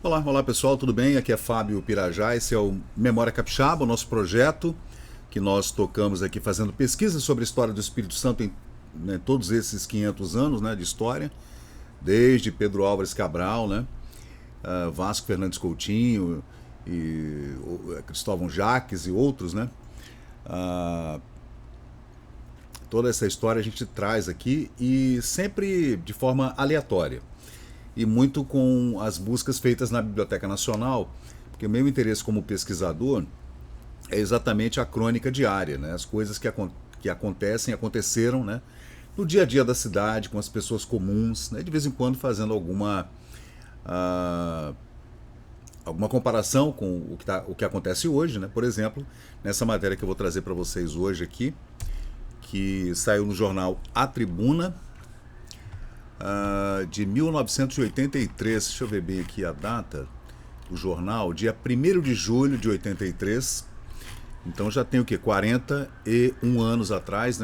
Olá pessoal, tudo bem? Aqui é Fábio Pirajá, esse é o Memória Capixaba, o nosso projeto que nós tocamos aqui fazendo pesquisa sobre a história do Espírito Santo em todos esses 500 anos, de história, desde Pedro Álvares Cabral, Vasco Fernandes Coutinho, e Cristóvão Jacques e outros, toda essa história a gente traz aqui e sempre de forma aleatória e muito com as buscas feitas na Biblioteca Nacional, porque o meu interesse como pesquisador é exatamente a crônica diária, as coisas que aconteceram, no dia a dia da cidade, com as pessoas comuns, de vez em quando fazendo alguma comparação com o que acontece hoje, por exemplo, nessa matéria que eu vou trazer para vocês hoje aqui, que saiu no jornal A Tribuna, de 1983, deixa eu ver bem aqui a data do jornal, dia 1º de julho de 83, então já tem o que? 41 anos atrás,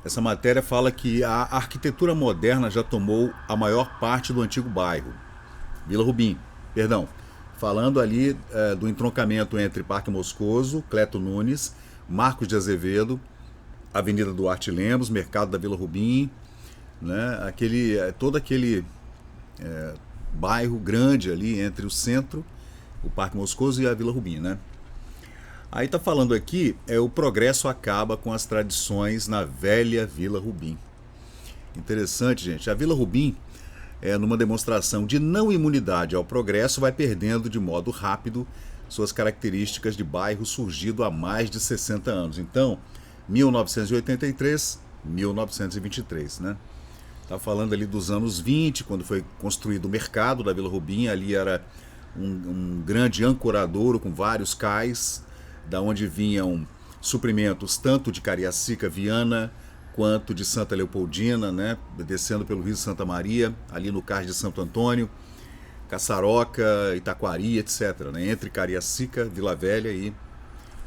Essa matéria fala que a arquitetura moderna já tomou a maior parte do antigo bairro, Vila Rubim, perdão, falando ali do entroncamento entre Parque Moscoso, Cleto Nunes, Marcos de Azevedo, Avenida Duarte Lemos, Mercado da Vila Rubim, todo aquele bairro grande ali entre o centro, o Parque Moscoso e a Vila Rubim, Aí tá falando aqui, o progresso acaba com as tradições na velha Vila Rubim. Interessante, gente. A Vila Rubim, numa demonstração de não imunidade ao progresso, vai perdendo de modo rápido suas características de bairro surgido há mais de 60 anos. Então, 1983, 1923, Tá falando ali dos anos 20, quando foi construído o mercado da Vila Rubim. Ali era um grande ancoradouro com vários cais, da onde vinham suprimentos tanto de Cariacica, Viana, quanto de Santa Leopoldina, descendo pelo Rio Santa Maria, ali no Cais de Santo Antônio, Caçaroca, Itaquari, etc. Entre Cariacica, Vila Velha e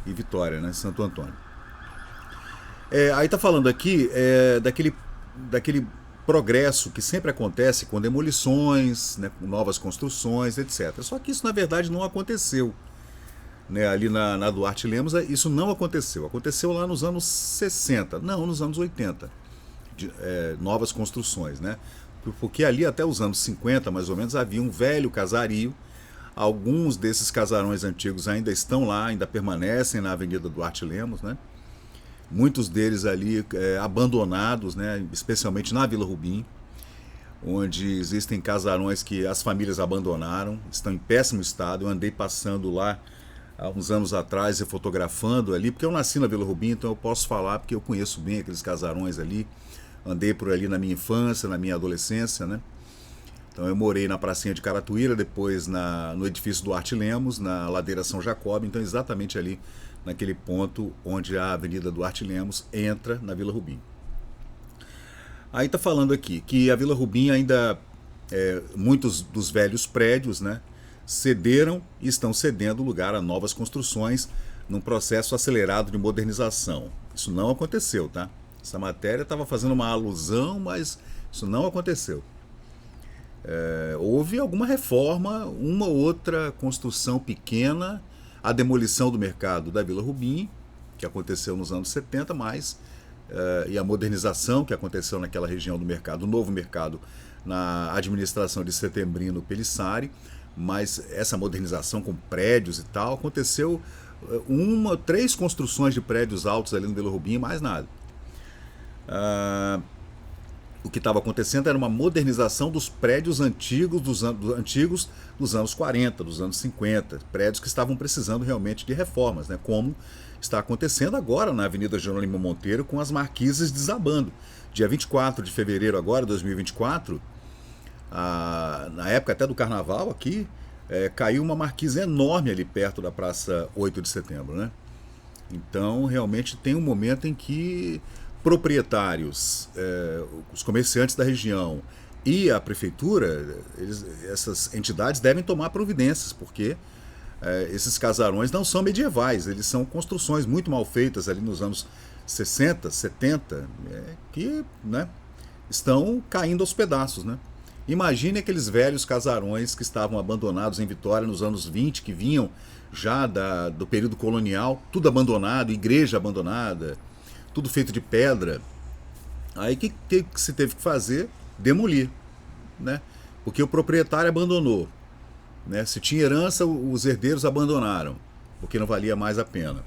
Vitória, Santo Antônio. Aí tá falando aqui daquele progresso que sempre acontece com demolições, com novas construções, etc. Só que isso na verdade não aconteceu. Ali na Duarte Lemos, isso não aconteceu. Aconteceu lá nos anos 60, não, nos anos 80. Novas construções, Porque ali até os anos 50, mais ou menos, havia um velho casario. Alguns desses casarões antigos ainda estão lá, ainda permanecem na Avenida Duarte Lemos, Muitos deles ali abandonados, especialmente na Vila Rubim, onde existem casarões que as famílias abandonaram, estão em péssimo estado. Eu andei passando lá há uns anos atrás e fotografando ali, porque eu nasci na Vila Rubim, então eu posso falar porque eu conheço bem aqueles casarões ali. Andei por ali na minha infância, na minha adolescência, Então eu morei na pracinha de Caratuíra, depois no edifício Duarte Lemos, na ladeira São Jacob, então exatamente ali naquele ponto onde a Avenida Duarte Lemos entra na Vila Rubim. Aí tá falando aqui que a Vila Rubim ainda, muitos dos velhos prédios, cederam e estão cedendo lugar a novas construções num processo acelerado de modernização. Isso não aconteceu, tá? Essa matéria estava fazendo uma alusão, mas isso não aconteceu. Houve alguma reforma, uma ou outra construção pequena, a demolição do mercado da Vila Rubim, que aconteceu nos anos 70, e a modernização que aconteceu naquela região do mercado, o novo mercado, na administração de Setembrino Pelissari. Mas essa modernização com prédios e tal, aconteceu 3 construções de prédios altos ali no Vila Rubim, mais nada. O que estava acontecendo era uma modernização dos prédios antigos dos anos 40, dos anos 50, prédios que estavam precisando realmente de reformas, como está acontecendo agora na Avenida Jerônimo Monteiro, com as marquises desabando. Dia 24 de fevereiro agora, 2024, na época até do carnaval aqui, caiu uma marquise enorme ali perto da Praça 8 de Setembro. Então realmente tem um momento em que proprietários, os comerciantes da região e a prefeitura, essas entidades devem tomar providências, porque esses casarões não são medievais, eles são construções muito mal feitas ali nos anos 60, 70, que estão caindo aos pedaços. Imagine aqueles velhos casarões que estavam abandonados em Vitória nos anos 20, que vinham já do período colonial, tudo abandonado, igreja abandonada, tudo feito de pedra. Aí o que se teve que fazer? Demolir, né? Porque o proprietário abandonou, né? Se tinha herança, os herdeiros abandonaram, porque não valia mais a pena.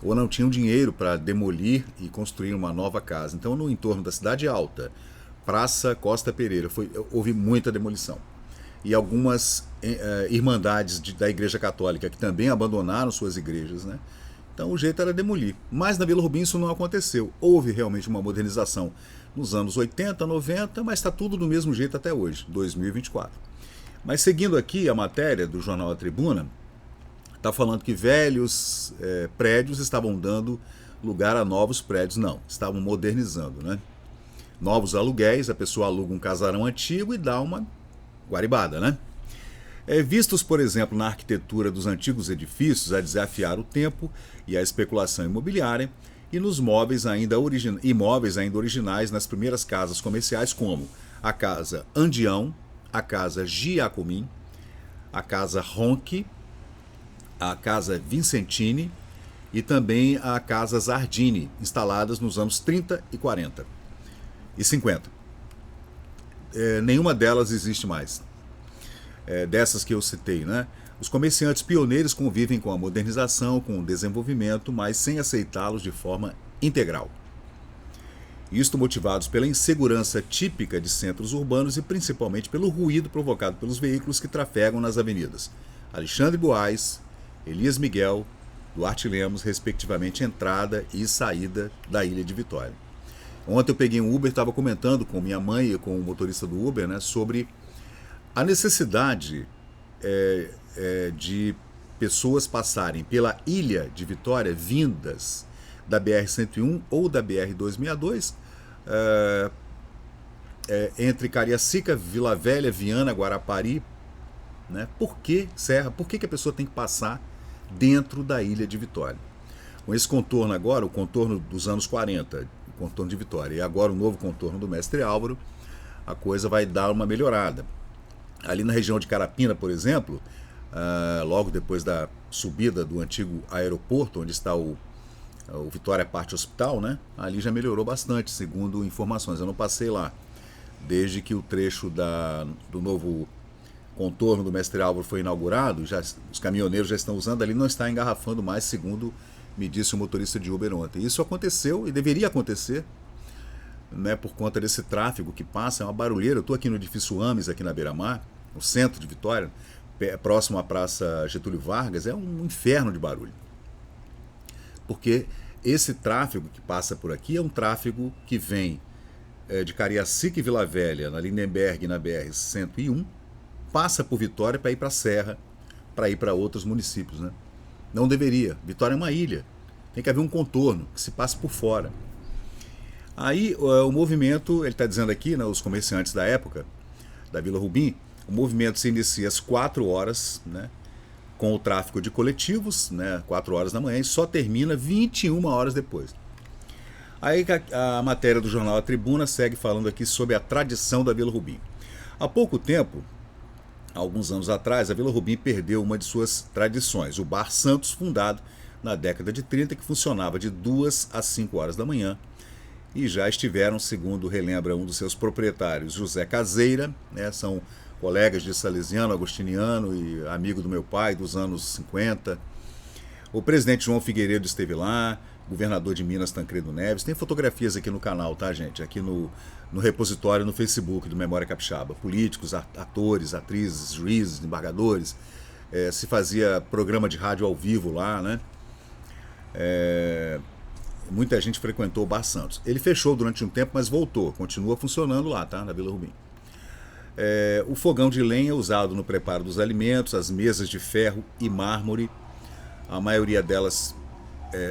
Ou não tinham dinheiro para demolir e construir uma nova casa. Então, no entorno da Cidade Alta, Praça Costa Pereira, houve muita demolição. E algumas irmandades da Igreja Católica que também abandonaram suas igrejas, né? Então o jeito era demolir. Mas na Vila Rubim isso não aconteceu. Houve realmente uma modernização nos anos 80, 90, mas está tudo do mesmo jeito até hoje, 2024. Mas seguindo aqui a matéria do jornal A Tribuna, está falando que velhos prédios estavam dando lugar a novos prédios. Não, estavam modernizando, né? Novos aluguéis, a pessoa aluga um casarão antigo e dá uma guaribada, né? Vistos, por exemplo, na arquitetura dos antigos edifícios a desafiar o tempo e a especulação imobiliária, e nos imóveis ainda originais nas primeiras casas comerciais, como a Casa Andião, a Casa Giacomim, a Casa Ronchi, a Casa Vincentini e também a Casa Zardini, instaladas nos anos 30 e 40 e 50. Nenhuma delas existe mais. Dessas que eu citei, né? Os comerciantes pioneiros convivem com a modernização, com o desenvolvimento, mas sem aceitá-los de forma integral. Isto motivados pela insegurança típica de centros urbanos e principalmente pelo ruído provocado pelos veículos que trafegam nas avenidas Alexandre Buais, Elias Miguel, Duarte Lemos, respectivamente entrada e saída da Ilha de Vitória. Ontem eu peguei um Uber, estava comentando com minha mãe e com o motorista do Uber, né, sobre a necessidade de pessoas passarem pela Ilha de Vitória vindas da BR-101 ou da BR-262 entre Cariacica, Vila Velha, Viana, Guarapari, né? Por que Serra? Por que a pessoa tem que passar dentro da Ilha de Vitória? Com esse contorno agora, o contorno dos anos 40, o contorno de Vitória, e agora o novo contorno do Mestre Álvaro, a coisa vai dar uma melhorada. Ali na região de Carapina, por exemplo, logo depois da subida do antigo aeroporto, onde está o Vitória Parte Hospital, né? Ali já melhorou bastante, segundo informações. Eu não passei lá, desde que o trecho do novo contorno do Mestre Álvaro foi inaugurado, os caminhoneiros já estão usando, ali não está engarrafando mais, segundo me disse o motorista de Uber ontem. Isso aconteceu e deveria acontecer, né, por conta desse tráfego que passa, é uma barulheira. Eu estou aqui no edifício Ames, aqui na Beira-Mar, no centro de Vitória, próximo à Praça Getúlio Vargas, é um inferno de barulho. Porque esse tráfego que passa por aqui é um tráfego que vem de Cariacica e Vila Velha, na Lindenberg e na BR-101, passa por Vitória para ir para a Serra, para ir para outros municípios, né? Não deveria. Vitória é uma ilha. Tem que haver um contorno que se passe por fora. Aí o movimento, ele está dizendo aqui, né, os comerciantes da época, da Vila Rubim, o movimento se inicia às 4 horas, né, com o tráfego de coletivos, né, 4 horas da manhã, e só termina 21 horas depois. Aí a matéria do jornal A Tribuna segue falando aqui sobre a tradição da Vila Rubim. Há pouco tempo, alguns anos atrás, a Vila Rubim perdeu uma de suas tradições, o Bar Santos, fundado na década de 30, que funcionava de 2 às 5 horas da manhã, e já estiveram, segundo relembra um dos seus proprietários, José Caseira, né, são colegas de Salesiano, Agostiniano e amigo do meu pai dos anos 50. O presidente João Figueiredo esteve lá, governador de Minas Tancredo Neves. Tem fotografias aqui no canal, tá, gente? Aqui no repositório no Facebook do Memória Capixaba. Políticos, atores, atrizes, juízes, embargadores. Se fazia programa de rádio ao vivo lá, né? Muita gente frequentou o Bar Santos. Ele fechou durante um tempo, mas voltou. Continua funcionando lá, tá? Na Vila Rubim. O fogão de lenha usado no preparo dos alimentos, as mesas de ferro e mármore, a maioria delas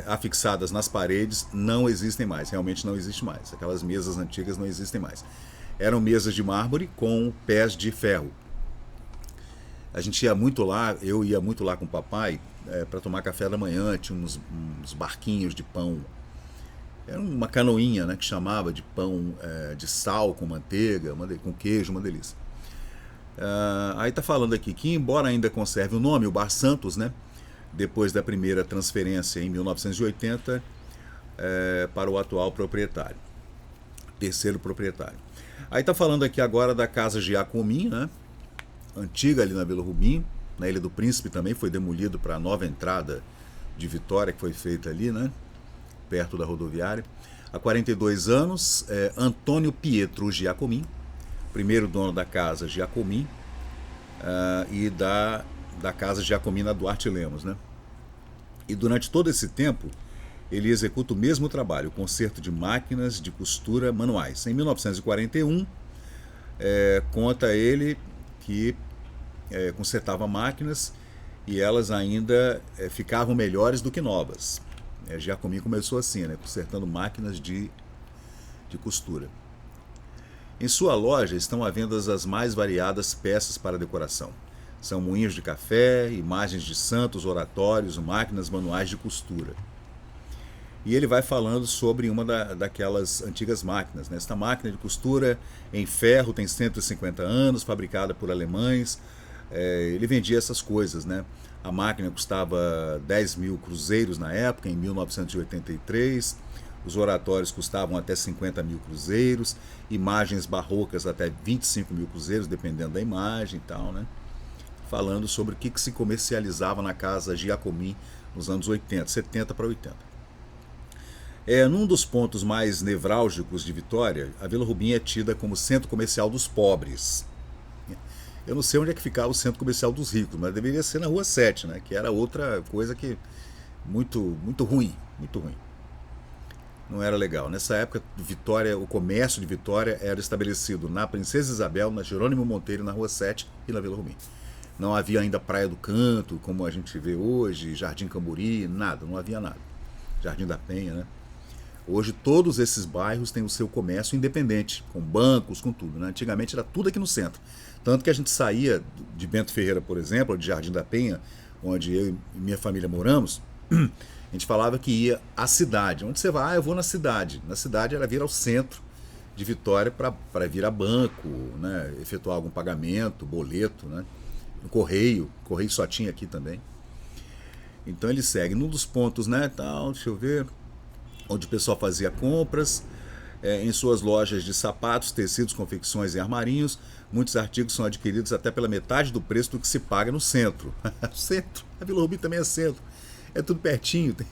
afixadas nas paredes, não existem mais. Realmente não existe mais. Aquelas mesas antigas não existem mais. Eram mesas de mármore com pés de ferro. A gente ia muito lá, eu ia muito lá com o papai para tomar café da manhã. Tinha uns barquinhos de pão Era uma canoinha, né, que chamava de pão de sal com manteiga, com queijo, uma delícia. Aí está falando aqui que, embora ainda conserve o nome, o Bar Santos, né, depois da primeira transferência em 1980 para o atual proprietário, terceiro proprietário. Aí está falando aqui agora da Casa Giacomim, né, antiga ali na Vila Rubim, na Ilha do Príncipe também, foi demolido para a nova entrada de Vitória que foi feita ali, né, perto da rodoviária. Há 42 anos, Antônio Pietro Giacomim, primeiro dono da Casa Giacomim e da Casa Giacomim na Duarte Lemos, né? E durante todo esse tempo, ele executa o mesmo trabalho, o conserto de máquinas de costura manuais. Em 1941, conta ele que consertava máquinas e elas ainda ficavam melhores do que novas. Giacomim começou assim, né, consertando máquinas de costura. Em sua loja estão à venda as mais variadas peças para decoração. São moinhos de café, imagens de santos, oratórios, máquinas manuais de costura. E ele vai falando sobre uma daquelas antigas máquinas, né? Esta máquina de costura em ferro tem 150 anos, fabricada por alemães. Ele vendia essas coisas, né? A máquina custava 10 mil cruzeiros na época, em 1983. Os oratórios custavam até 50 mil cruzeiros. Imagens barrocas até 25 mil cruzeiros, dependendo da imagem e tal, né? Falando sobre o que se comercializava na Casa Giacomim nos anos 80, 70 para 80. Num dos pontos mais nevrálgicos de Vitória, a Vila Rubim é tida como centro comercial dos pobres. Eu não sei onde é que ficava o centro comercial dos ricos, mas deveria ser na Rua 7, né? Que era outra coisa que muito ruim, muito ruim. Não era legal. Nessa época, Vitória, o comércio de Vitória era estabelecido na Princesa Isabel, na Jerônimo Monteiro, na Rua 7 e na Vila Rubim. Não havia ainda Praia do Canto, como a gente vê hoje, Jardim Camburi, nada, não havia nada. Jardim da Penha, né? Hoje todos esses bairros têm o seu comércio independente, com bancos, com tudo, né? Antigamente era tudo aqui no centro. Tanto que a gente saía de Bento Ferreira, por exemplo, ou de Jardim da Penha, onde eu e minha família moramos, a gente falava que ia à cidade. Onde você vai? Eu vou na cidade. Na cidade era vir ao centro de Vitória para vir a banco, né? Efetuar algum pagamento, boleto, né? No correio só tinha aqui também. Então ele segue num dos pontos, né, tal, deixa eu ver, onde o pessoal fazia compras, em suas lojas de sapatos, tecidos, confecções e armarinhos. Muitos artigos são adquiridos até pela metade do preço do que se paga no centro. Centro, a Vila Rubim também é centro. É tudo pertinho, tem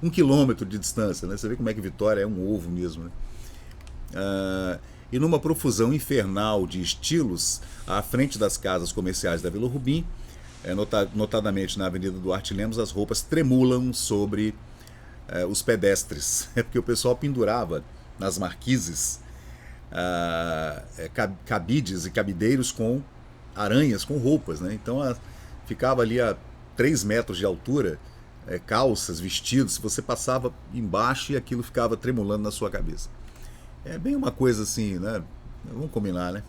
1 quilômetro de distância, né? Você vê como é que Vitória é um ovo mesmo, né? E numa profusão infernal de estilos, à frente das casas comerciais da Vila Rubim, notadamente na Avenida Duarte Lemos, as roupas tremulam sobre os pedestres. É porque o pessoal pendurava nas marquises cabides e cabideiros com aranhas, com roupas, né? Então ficava ali a 3 metros de altura, calças, vestidos, você passava embaixo e aquilo ficava tremulando na sua cabeça. É bem uma coisa assim, né? Vamos combinar, né?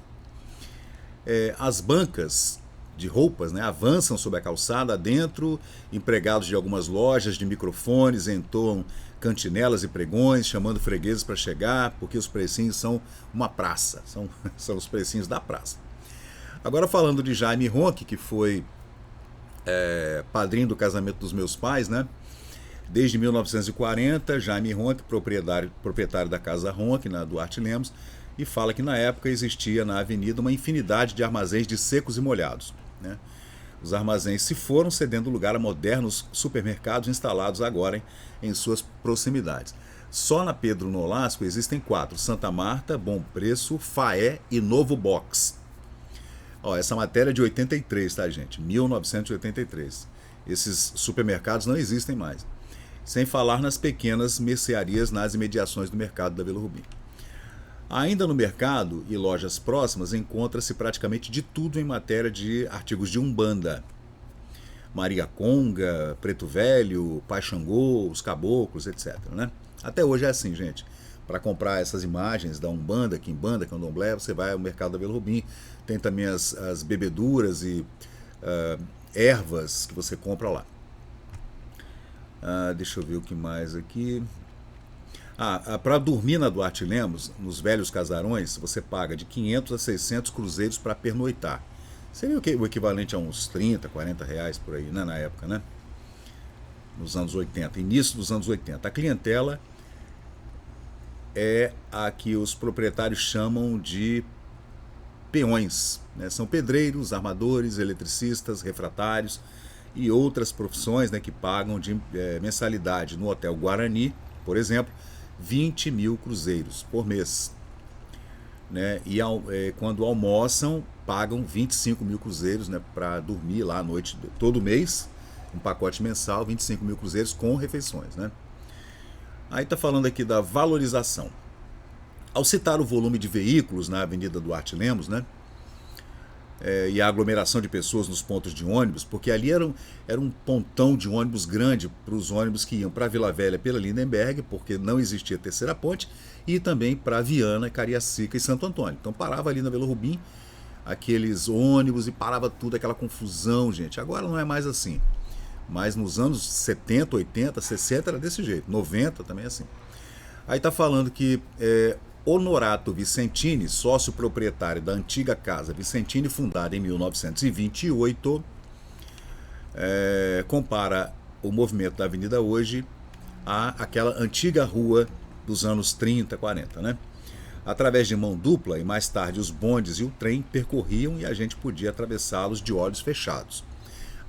As bancas de roupas, né, avançam sobre a calçada adentro, empregados de algumas lojas de microfones entoam cantinelas e pregões, chamando fregueses para chegar, porque os precinhos são uma praça, são os precinhos da praça. Agora falando de Jaime Ronque, que foi padrinho do casamento dos meus pais, né? Desde 1940, Jaime Ronque, proprietário da Casa Ronque, na Duarte Lemos, e fala que na época existia na avenida uma infinidade de armazéns de secos e molhados, né? Os armazéns se foram cedendo lugar a modernos supermercados instalados agora em suas proximidades. Só na Pedro Nolasco existem 4, Santa Marta, Bom Preço, Faé e Novo Box. Essa matéria é de 83, tá, gente? 1983. Esses supermercados não existem mais. Sem falar nas pequenas mercearias nas imediações do mercado da Vila Rubim. Ainda no mercado e lojas próximas encontra-se praticamente de tudo em matéria de artigos de Umbanda. Maria Conga, Preto Velho, Pai Xangô, os caboclos, etc, né? Até hoje é assim, gente. Para comprar essas imagens da Umbanda, Quimbanda, Candomblé, você vai ao mercado da Vila Rubim. Tem também as bebeduras e ervas que você compra lá. Deixa eu ver o que mais aqui. Para dormir na Duarte Lemos, nos velhos casarões, você paga de 500 a 600 cruzeiros para pernoitar. Seria o equivalente a uns 30, 40 reais por aí, né, na época, né? Nos anos 80, início dos anos 80. A clientela é a que os proprietários chamam de peões, né? São pedreiros, armadores, eletricistas, refratários e outras profissões, né, que pagam de mensalidade no Hotel Guarani, por exemplo, 20 mil cruzeiros por mês. Né? E quando almoçam, pagam 25 mil cruzeiros, né, para dormir lá à noite, todo mês, um pacote mensal, 25 mil cruzeiros com refeições. Né? Aí está falando aqui da valorização. Ao citar o volume de veículos na Avenida Duarte Lemos, né, e a aglomeração de pessoas nos pontos de ônibus, porque ali era um pontão de ônibus grande para os ônibus que iam para Vila Velha pela Lindenberg, porque não existia terceira ponte, e também para Viana, Cariacica e Santo Antônio. Então parava ali na Vila Rubim aqueles ônibus e parava tudo, aquela confusão, gente. Agora não é mais assim. Mas nos anos 70, 80, 60 era desse jeito, 90 também é assim. Aí está falando que Honorato Vicentini, sócio proprietário da antiga Casa Vicentini, fundada em 1928, compara o movimento da avenida hoje àquela antiga rua dos anos 30, 40, né? Através de mão dupla e mais tarde os bondes e o trem percorriam e a gente podia atravessá-los de olhos fechados.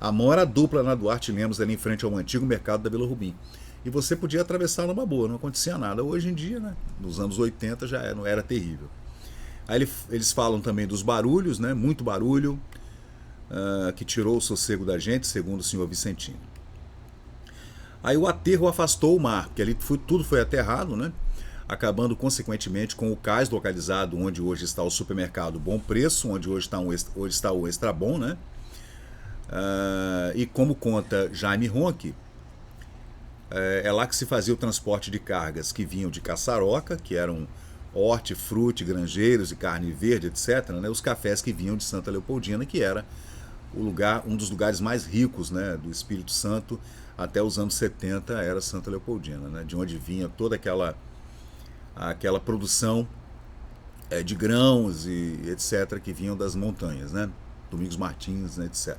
A mão era dupla na Duarte Lemos, ali em frente ao antigo mercado da Vila Rubim. E você podia atravessar numa boa, não acontecia nada. Hoje em dia, né, nos anos 80 já não era terrível. Aí eles falam também dos barulhos, né, muito barulho, que tirou o sossego da gente, segundo o senhor Vicentino. Aí o aterro afastou o mar, porque ali tudo foi aterrado, né, acabando consequentemente com o cais localizado onde hoje está o supermercado Bom Preço, onde hoje está o Extra Bom, né, e como conta Jaime Ronque, é lá que se fazia o transporte de cargas que vinham de Caçaroca, que eram hortifruti, granjeiros e carne verde, etc., né? Os cafés que vinham de Santa Leopoldina, que era um dos lugares mais ricos, né, do Espírito Santo, até os anos 70 era Santa Leopoldina, né, de onde vinha toda aquela produção de grãos e etc., que vinham das montanhas, né? Domingos Martins, né, etc.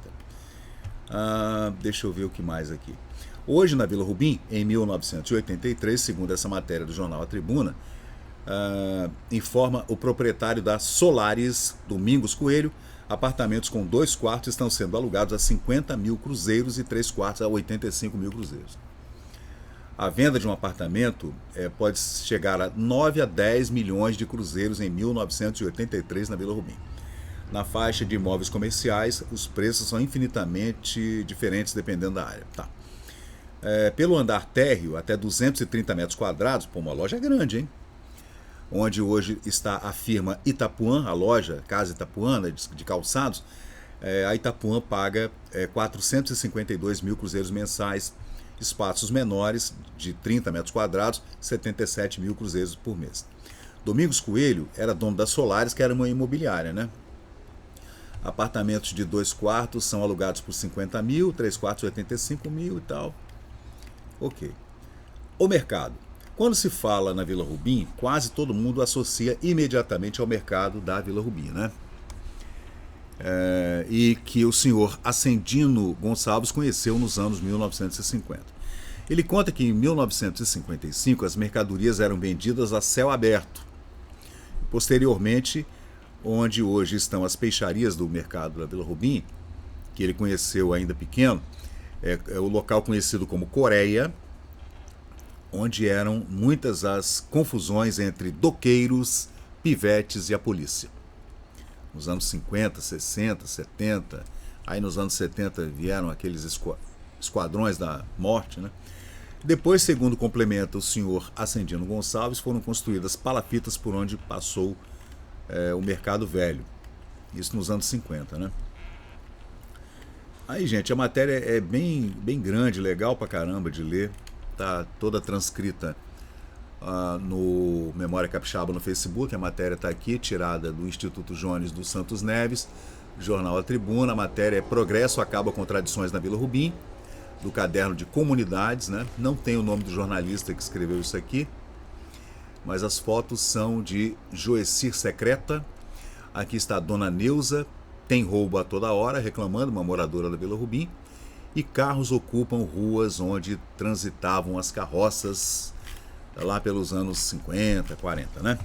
Deixa eu ver o que mais aqui. Hoje, na Vila Rubim, em 1983, segundo essa matéria do jornal A Tribuna, informa o proprietário da Solares, Domingos Coelho, apartamentos com 2 quartos estão sendo alugados a 50 mil cruzeiros e 3 quartos a 85 mil cruzeiros. A venda de um apartamento pode chegar a 9 a 10 milhões de cruzeiros em 1983 na Vila Rubim. Na faixa de imóveis comerciais, os preços são infinitamente diferentes dependendo da área. Tá. Pelo andar térreo, até 230 metros quadrados, pô, uma loja grande, hein? Onde hoje está a firma Itapuã, a loja Casa Itapuã, de calçados, a Itapuã paga 452 mil cruzeiros mensais, espaços menores, de 30 metros quadrados, 77 mil cruzeiros por mês. Domingos Coelho era dono da Solares, que era uma imobiliária, né? Apartamentos de 2 quartos são alugados por 50 mil, 3 quartos 85 mil e tal. Ok. O mercado. Quando se fala na Vila Rubim, quase todo mundo associa imediatamente ao mercado da Vila Rubim, né? E que o senhor Ascendino Gonçalves conheceu nos anos 1950. Ele conta que em 1955 as mercadorias eram vendidas a céu aberto. Posteriormente, onde hoje estão as peixarias do mercado da Vila Rubim, que ele conheceu ainda pequeno, é o local conhecido como Coreia, onde eram muitas as confusões entre doqueiros, pivetes e a polícia. Nos anos 50, 60, 70, aí nos anos 70 vieram aqueles esquadrões da morte, né? Depois, segundo complementa o senhor Ascendino Gonçalves, foram construídas palafitas por onde passou o Mercado Velho. Isso nos anos 50, né? Aí, gente, a matéria é bem grande, legal pra caramba de ler. Tá toda transcrita no Memória Capixaba no Facebook. A matéria está aqui, tirada do Instituto Jones dos Santos Neves, jornal A Tribuna. A matéria é Progresso acaba com tradições na Vila Rubim, do caderno de comunidades, né? Não tem o nome do jornalista que escreveu isso aqui. mas as fotos são de Joecir Secreta. Aqui está a Dona Neuza, tem roubo a toda hora, reclamando, uma moradora da Vila Rubim. E carros ocupam ruas onde transitavam as carroças lá pelos anos 50, 40, né?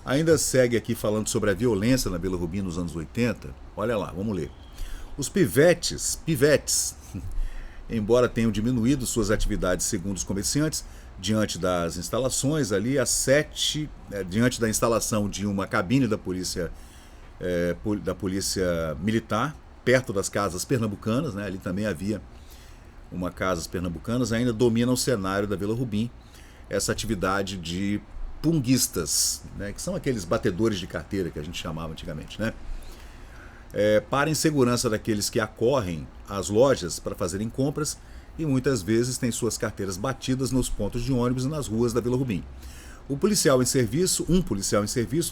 Ainda segue aqui falando sobre a violência na Vila Rubim nos anos 80. Olha lá, vamos ler. Os pivetes, embora tenham diminuído suas atividades segundo os comerciantes, diante das instalações ali, diante da instalação de uma cabine da polícia militar, perto das casas pernambucanas, né? Ali também havia uma casas pernambucanas, ainda domina o cenário da Vila Rubim essa atividade de punguistas, né? Que são aqueles batedores de carteira que a gente chamava antigamente, né? Para a insegurança daqueles que acorrem às lojas para fazerem compras e muitas vezes têm suas carteiras batidas nos pontos de ônibus e nas ruas da Vila Rubim. Um policial em serviço,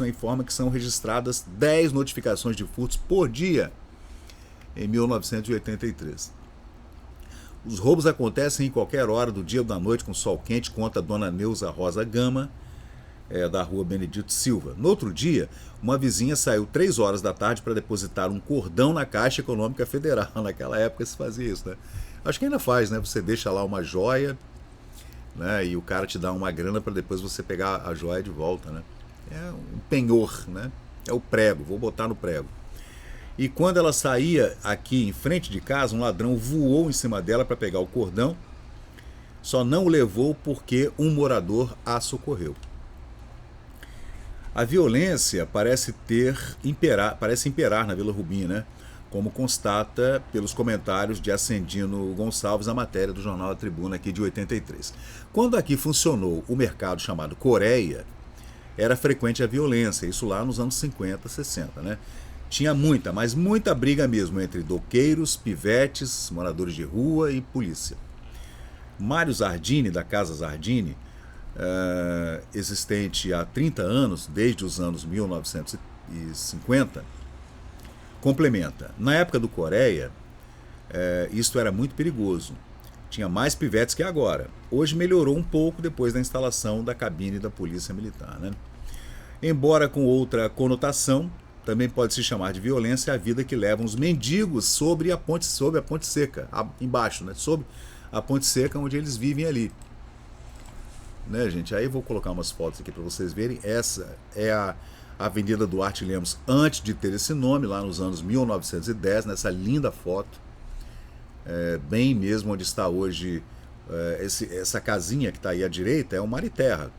né, informa que são registradas 10 notificações de furtos por dia em 1983. Os roubos acontecem em qualquer hora do dia ou da noite com sol quente, conta a Dona Neuza Rosa Gama, da rua Benedito Silva. No outro dia, uma vizinha saiu 3 horas da tarde para depositar um cordão na Caixa Econômica Federal. Naquela época se fazia isso, né? Acho que ainda faz, né? Você deixa lá uma joia, né? E o cara te dá uma grana para depois você pegar a joia de volta, né? É um penhor, né? É o prego, vou botar no prego. E quando ela saía aqui em frente de casa, um ladrão voou em cima dela para pegar o cordão, só não o levou porque um morador a socorreu. A violência parece imperar na Vila Rubim, né? Como constata pelos comentários de Ascendino Gonçalves na matéria do jornal A Tribuna aqui de 83. Quando aqui funcionou o mercado chamado Coreia, era frequente a violência, isso lá nos anos 50, 60, né? Tinha muita, mas muita briga mesmo entre doqueiros, pivetes, moradores de rua e polícia. Mário Zardini, da Casa Zardini, existente há 30 anos, desde os anos 1950, complementa. Na época do Coreia, isto era muito perigoso. Tinha mais pivetes que agora. Hoje melhorou um pouco depois da instalação da cabine da Polícia Militar, né? Embora com outra conotação, também pode se chamar de violência a vida que levam os mendigos sob a ponte seca, embaixo, né? Sob a ponte seca onde eles vivem ali. Né, gente? Aí eu vou colocar umas fotos aqui para vocês verem. Essa é a Avenida Duarte Lemos antes de ter esse nome, lá nos anos 1910, nessa linda foto. Bem mesmo onde está hoje essa casinha que está aí à direita, é o Mar e Terra,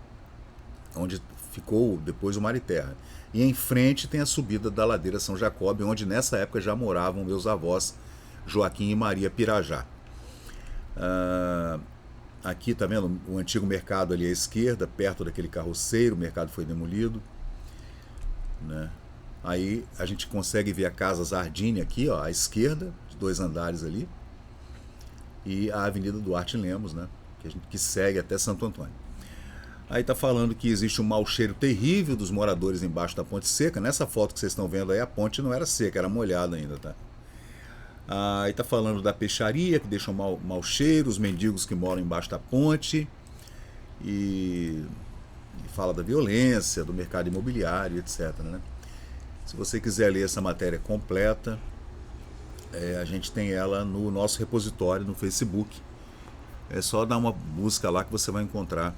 onde ficou depois o Mar e Terra. E em frente tem a subida da Ladeira São Jacob, onde nessa época já moravam meus avós Joaquim e Maria Pirajá. Aqui, tá vendo? O antigo mercado ali à esquerda, perto daquele carroceiro, o mercado foi demolido, né? Aí a gente consegue ver a Casa Zardini aqui, ó, à esquerda, de 2 andares ali, e a Avenida Duarte Lemos, né? Que segue até Santo Antônio. Aí tá falando que existe um mau cheiro terrível dos moradores embaixo da ponte seca. Nessa foto que vocês estão vendo aí, a ponte não era seca, era molhada ainda, tá? Aí tá falando da peixaria, que deixa um mau cheiro, os mendigos que moram embaixo da ponte, e fala da violência, do mercado imobiliário, etc, né? Se você quiser ler essa matéria completa, a gente tem ela no nosso repositório no Facebook. É só dar uma busca lá que você vai encontrar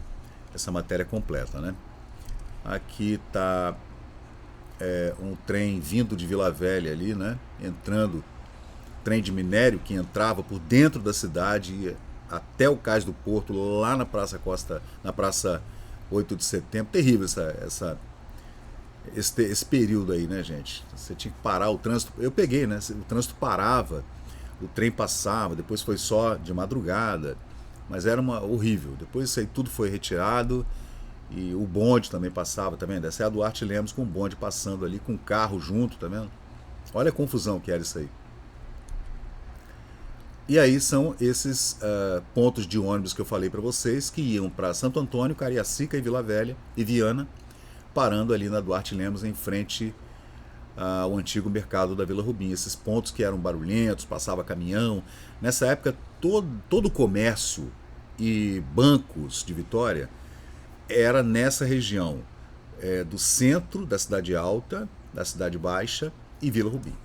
essa matéria completa, né? Aqui tá um trem vindo de Vila Velha ali, né? Entrando, trem de minério que entrava por dentro da cidade até o Cais do Porto, lá na Praça 8 de Setembro. Terrível esse período aí, né, gente? Você tinha que parar o trânsito. Eu peguei, né? O trânsito parava, o trem passava, depois foi só de madrugada, mas era horrível. Depois isso aí tudo foi retirado e o bonde também passava, tá vendo? Essa é a Duarte Lemos com o bonde passando ali, com o carro junto, tá vendo? Olha a confusão que era isso aí. E aí são esses pontos de ônibus que eu falei para vocês, que iam para Santo Antônio, Cariacica e Vila Velha e Viana, parando ali na Duarte Lemos, em frente ao antigo mercado da Vila Rubim. Esses pontos que eram barulhentos, passava caminhão. Nessa época, todo o comércio e bancos de Vitória era nessa região do centro da Cidade Alta, da Cidade Baixa e Vila Rubim.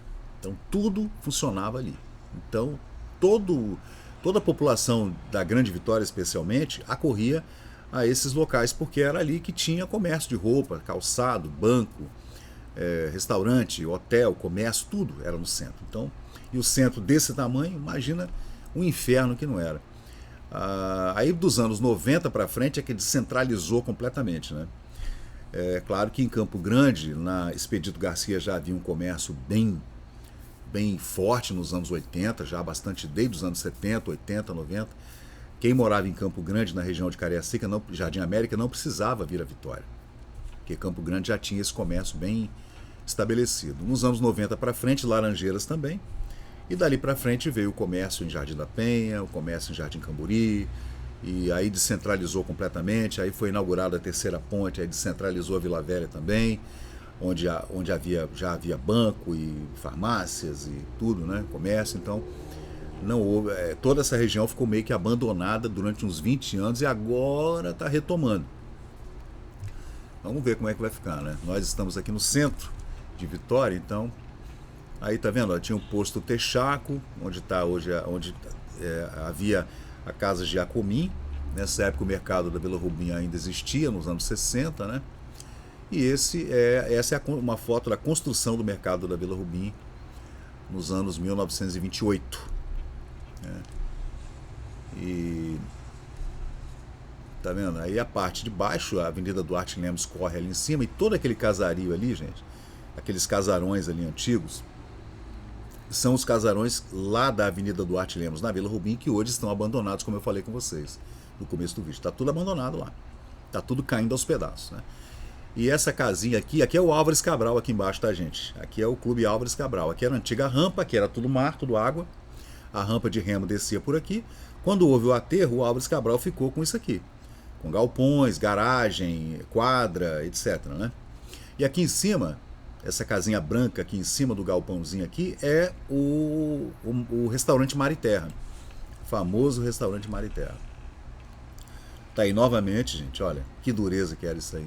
Então tudo funcionava ali. Então toda a população da Grande Vitória especialmente acorria a esses locais, porque era ali que tinha comércio de roupa, calçado, banco, restaurante, hotel, comércio, tudo era no centro. Então, e o centro desse tamanho, imagina um inferno que não era. Aí dos anos 90 para frente é que descentralizou completamente, né? É claro que em Campo Grande, na Expedito Garcia, já havia um comércio bem forte nos anos 80, já bastante desde os anos 70, 80, 90. Quem morava em Campo Grande, na região de Cariacica, Jardim América, não precisava vir a Vitória, porque Campo Grande já tinha esse comércio bem estabelecido. Nos anos 90 para frente, Laranjeiras também, e dali para frente veio o comércio em Jardim da Penha, o comércio em Jardim Camburi, e aí descentralizou completamente. Aí foi inaugurada a terceira ponte, aí descentralizou a Vila Velha também, onde já havia banco e farmácias e tudo, né, comércio. Então não houve, toda essa região ficou meio que abandonada durante uns 20 anos e agora está retomando. Vamos ver como é que vai ficar, né? Nós estamos aqui no centro de Vitória, então aí tá vendo, ó, tinha um posto Texaco, onde está hoje, havia a casa Giacomim. Nessa época o mercado da Vila Rubim ainda existia, nos anos 60, né? E essa é uma foto da construção do mercado da Vila Rubim nos anos 1928. Né? E tá vendo? Aí a parte de baixo, a Avenida Duarte Lemos corre ali em cima, e todo aquele casario ali, gente, aqueles casarões ali antigos, são os casarões lá da Avenida Duarte Lemos, na Vila Rubim, que hoje estão abandonados, como eu falei com vocês no começo do vídeo. Está tudo abandonado lá. Está tudo caindo aos pedaços, né? E essa casinha aqui é o Álvares Cabral aqui embaixo, tá, gente? Aqui é o Clube Álvares Cabral. Aqui era a antiga rampa, que era tudo mar, tudo água. A rampa de remo descia por aqui. Quando houve o aterro, o Álvares Cabral ficou com isso aqui. Com galpões, garagem, quadra, etc, né? E aqui em cima, essa casinha branca aqui em cima do galpãozinho aqui, é o restaurante Mar e Terra. O famoso restaurante Mar e Terra. Tá aí novamente, gente, olha, que dureza que era isso aí.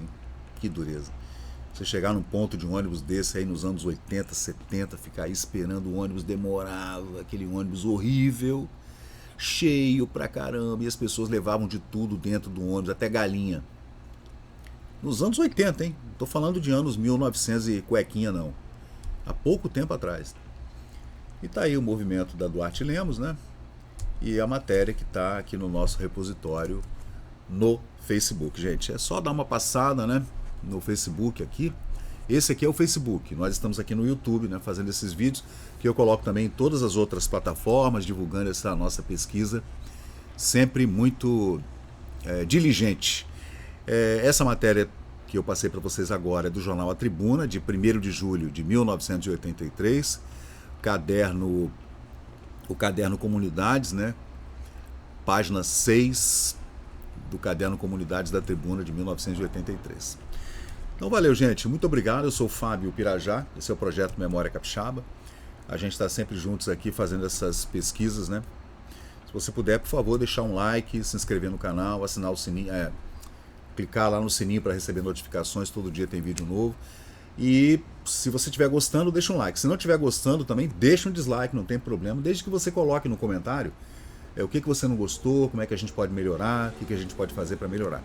Que dureza. Você chegar num ponto de um ônibus desse aí nos anos 80, 70, ficar aí esperando o ônibus, demorava, aquele ônibus horrível, cheio pra caramba, e as pessoas levavam de tudo dentro do ônibus, até galinha. Nos anos 80, hein? Tô falando de anos 1900 e cuequinha, não. Há pouco tempo atrás. E tá aí o movimento da Duarte Lemos, né? E a matéria que tá aqui no nosso repositório no Facebook, gente. É só dar uma passada, né, no Facebook aqui. Esse aqui é o Facebook. Nós estamos aqui no YouTube, né, fazendo esses vídeos, que eu coloco também em todas as outras plataformas, divulgando essa nossa pesquisa, sempre muito diligente. Essa matéria que eu passei para vocês agora é do jornal A Tribuna, de 1º de julho de 1983, o caderno Comunidades, né, página 6 do caderno Comunidades da Tribuna de 1983. Então valeu, gente, muito obrigado. Eu sou o Fábio Pirajá, esse é o projeto Memória Capixaba. A gente está sempre juntos aqui fazendo essas pesquisas, né? Se você puder, por favor, deixar um like, se inscrever no canal, assinar o sininho, clicar lá no sininho para receber notificações, todo dia tem vídeo novo. E se você estiver gostando, deixa um like. Se não estiver gostando também, deixa um dislike, não tem problema, desde que você coloque no comentário o que você não gostou, como é que a gente pode melhorar, o que a gente pode fazer para melhorar.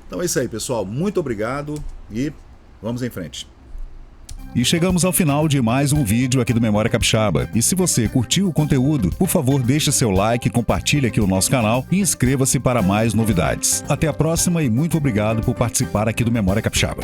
Então é isso aí, pessoal. Muito obrigado e vamos em frente. E chegamos ao final de mais um vídeo aqui do Memória Capixaba. E se você curtiu o conteúdo, por favor, deixe seu like, compartilhe aqui o nosso canal e inscreva-se para mais novidades. Até a próxima e muito obrigado por participar aqui do Memória Capixaba.